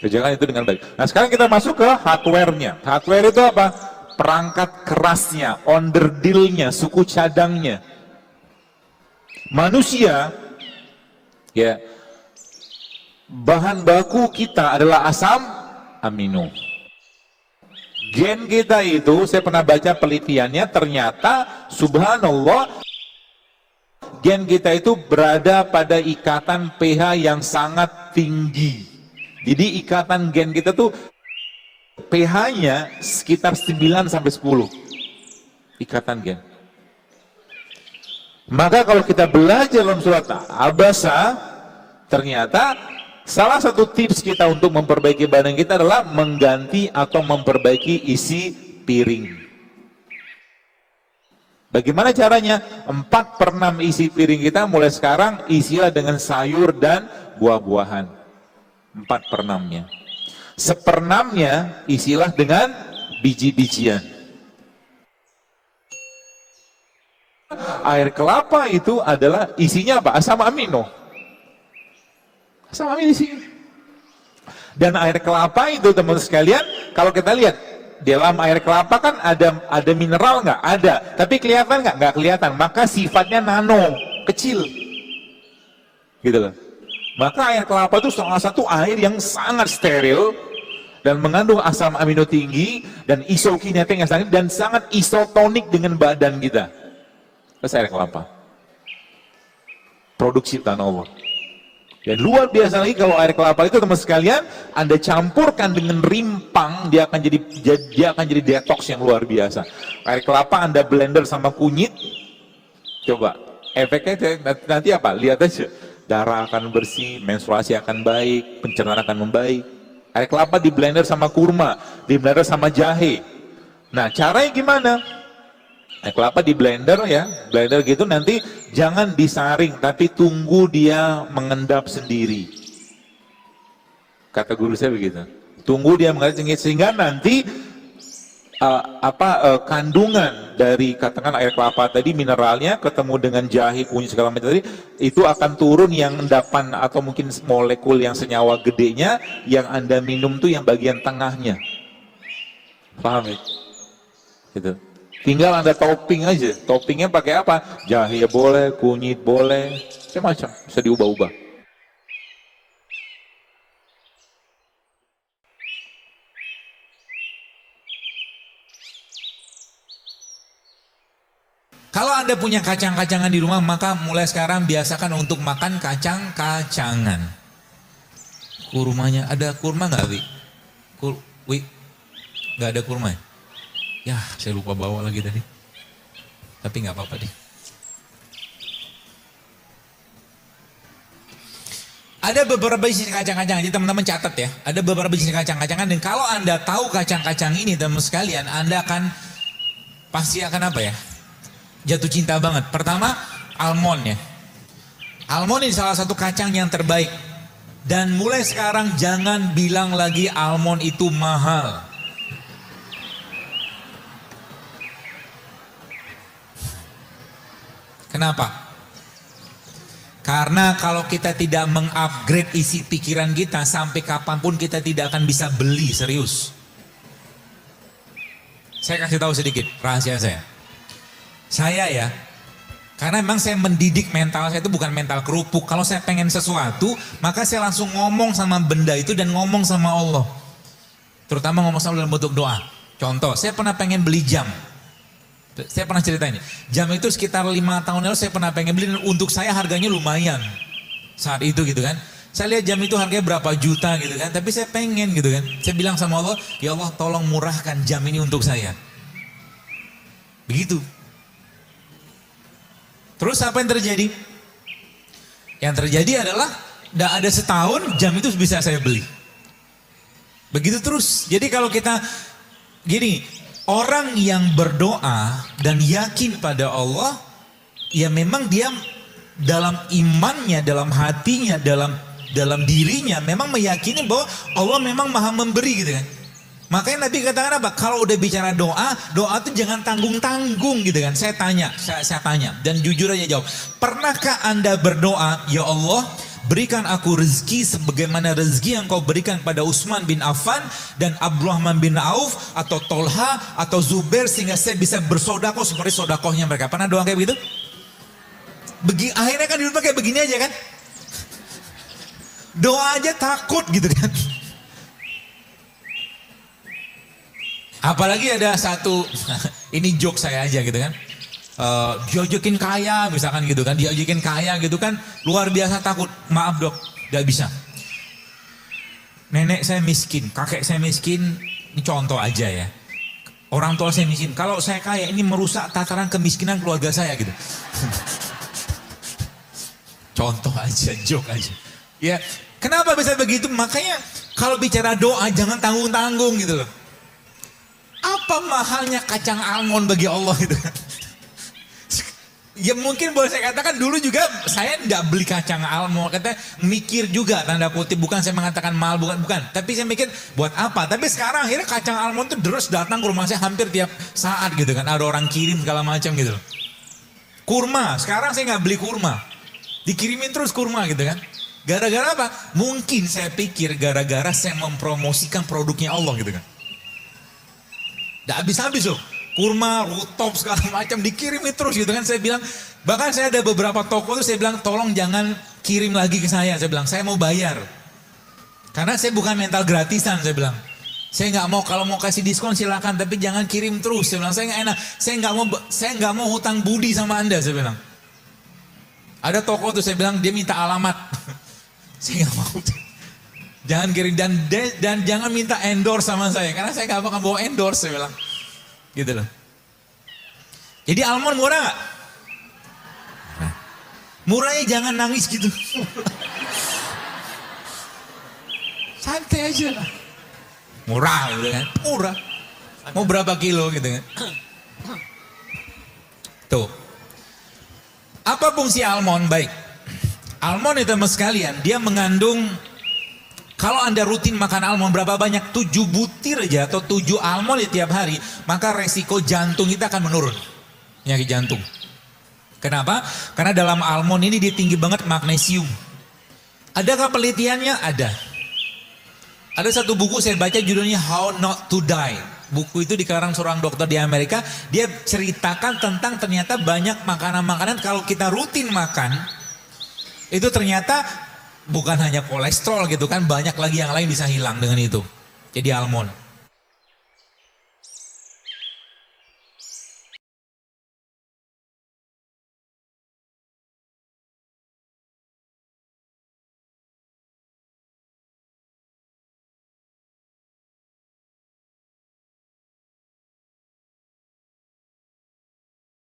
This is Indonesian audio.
Kerjakan itu dengan baik. Nah sekarang kita masuk ke hardware-nya. Hardware itu apa? Perangkat kerasnya, onderdilnya, suku cadangnya. Manusia, ya, bahan baku kita adalah asam amino. Gen kita itu, saya pernah baca penelitiannya, ternyata subhanallah, gen kita itu berada pada ikatan pH yang sangat tinggi. Jadi ikatan gen kita tuh pH-nya sekitar 9 sampai 10 ikatan gen. Maka kalau kita belajar dalam surat Abasa, ternyata salah satu tips kita untuk memperbaiki badan kita adalah mengganti atau memperbaiki isi piring. Bagaimana caranya? 4/6 isi piring kita mulai sekarang isilah dengan sayur dan buah-buahan. 4/6-nya. 1/6-nya isilah dengan biji-bijian. Air kelapa itu adalah isinya apa? Asam amino. Asam amino isinya. Dan air kelapa itu teman-teman sekalian, kalau kita lihat dalam air kelapa kan ada mineral nggak? Ada. Tapi kelihatan nggak? Nggak kelihatan. Maka sifatnya nano, kecil. Gitu loh. Maka air kelapa itu salah satu air yang sangat steril dan mengandung asam amino tinggi dan isokinetik yang sangat dan sangat isotonik dengan badan kita. Itu air kelapa. Produksi ciptaan Allah. Dan luar biasa lagi kalau air kelapa itu teman sekalian Anda campurkan dengan rimpang, dia akan jadi detox yang luar biasa. Air kelapa Anda blender sama kunyit, coba efeknya nanti apa? Lihat aja, darah akan bersih, menstruasi akan baik, pencernaan akan membaik. Air kelapa di blender sama kurma, di blender sama jahe. Nah caranya gimana? Air kelapa di blender ya, blender gitu, nanti jangan disaring, tapi tunggu dia mengendap sendiri. Kata guru saya begitu. Tunggu dia mengendap sendiri, sehingga nanti kandungan dari katakan air kelapa tadi, mineralnya ketemu dengan jahe, kunyit segala macam tadi, itu akan turun yang endapan atau mungkin molekul yang senyawa gedenya, yang Anda minum tuh yang bagian tengahnya. Paham ya? Gitu. Tinggal Anda topping aja. Toppingnya pakai apa? Jahe boleh, kunyit boleh, macam-macam, bisa diubah-ubah. Kalau Anda punya kacang-kacangan di rumah, maka mulai sekarang biasakan untuk makan kacang-kacangan. Kurmanya, ada kurma nggak, Wi? Nggak ada kurma? Ya, saya lupa bawa lagi tadi. Tapi nggak apa-apa deh. Ada beberapa jenis kacang-kacangan, jadi teman-teman catat ya. Ada beberapa jenis kacang-kacangan, dan kalau Anda tahu kacang-kacang ini, teman-teman sekalian, Anda akan pasti akan apa ya? Jatuh cinta banget. Pertama, almond ya. Almond ini salah satu kacang yang terbaik. Dan mulai sekarang jangan bilang lagi almond itu mahal. Kenapa? Karena kalau kita tidak mengupgrade isi pikiran kita, sampai kapanpun kita tidak akan bisa beli, serius. Saya kasih tahu sedikit rahasia saya. Saya ya, karena memang saya mendidik mental saya itu bukan mental kerupuk. Kalau saya pengen sesuatu, maka saya langsung ngomong sama benda itu dan ngomong sama Allah. Terutama ngomong sama Allah dalam bentuk doa. Contoh, saya pernah pengen beli jam. Saya pernah ceritain, jam itu sekitar 5 tahun lalu saya pernah pengen beli, dan untuk saya harganya lumayan saat itu gitu kan. Saya lihat jam itu harganya berapa juta gitu kan, tapi saya pengen gitu kan. Saya bilang sama Allah, ya Allah tolong murahkan jam ini untuk saya. Begitu. Terus apa yang terjadi? Yang terjadi adalah tidak ada setahun jam itu bisa saya beli. Begitu terus. Jadi kalau kita gini, orang yang berdoa dan yakin pada Allah, ya memang dia dalam imannya, dalam hatinya, dalam dirinya memang meyakini bahwa Allah memang maha memberi gitu kan. Makanya Nabi katakan apa? Kalau udah bicara doa, doa itu jangan tanggung-tanggung gitu kan. Saya tanya dan jujur aja jawab. Pernahkah Anda berdoa, ya Allah berikan aku rezeki sebagaimana rezeki yang kau berikan pada Utsman bin Affan dan Abdurrahman bin Auf atau Tolha atau Zubair, sehingga saya bisa bersodakoh seperti sodakohnya mereka. Pernah doa kayak begitu? Akhirnya kan di rumah kayak begini aja kan? Doa aja takut gitu kan? Apalagi ada satu, ini joke saya aja gitu kan. Diojekin kaya misalkan gitu kan, diojekin kaya gitu kan, luar biasa takut. Maaf dok, gak bisa. Nenek saya miskin, kakek saya miskin, ini contoh aja ya. Orang tua saya miskin, kalau saya kaya ini merusak tataran kemiskinan keluarga saya gitu. Contoh aja, joke aja. Ya, kenapa bisa begitu? Makanya kalau bicara doa jangan tanggung-tanggung gitu loh. Apa mahalnya kacang almond bagi Allah gitu kan? Ya mungkin boleh saya katakan dulu juga saya nggak beli kacang almond, katanya mikir juga tanda kutip, bukan saya mengatakan mahal, bukan, tapi saya mikir buat apa. Tapi sekarang akhirnya kacang almond tuh terus datang ke rumah saya hampir tiap saat gitu kan, ada orang kirim segala macam gitu loh. Kurma, sekarang saya nggak beli kurma, dikirimin terus kurma gitu kan. Gara-gara apa? Mungkin saya pikir gara-gara saya mempromosikan produknya Allah gitu kan. Nggak habis-habis loh. Kurma, rutop segala macam dikirimin terus gitu kan. Saya bilang, bahkan saya ada beberapa toko tuh saya bilang tolong jangan kirim lagi ke saya. Saya bilang saya mau bayar. Karena saya bukan mental gratisan, saya bilang. Saya nggak mau, kalau mau kasih diskon silakan, tapi jangan kirim terus. Saya bilang saya nggak enak. Saya nggak mau hutang budi sama Anda, saya bilang. Ada toko tuh saya bilang dia minta alamat. Saya nggak mau. Jangan kirim dan jangan minta endorse sama saya karena saya nggak bakal bawa endorse, saya bilang. Gitu loh. Jadi almond murah gak? Murahnya jangan nangis gitu. Santai aja lah. Murah gitu kan. Murah. Mau berapa kilo gitu kan. Tuh. Apa fungsi almond? Baik. Almond itu mas sekalian, dia mengandung, kalau Anda rutin makan almond berapa banyak, 7 butir aja atau 7 almond di tiap hari, maka resiko jantung kita akan menurun. Penyakit jantung. Kenapa? Karena dalam almond ini dia tinggi banget magnesium. Adakah penelitiannya? Ada. Ada satu buku saya baca judulnya How Not to Die. Buku itu dikarang seorang dokter di Amerika. Dia ceritakan tentang ternyata banyak makanan-makanan kalau kita rutin makan, itu ternyata bukan hanya kolesterol gitu kan, banyak lagi yang lain bisa hilang dengan itu. Jadi almond.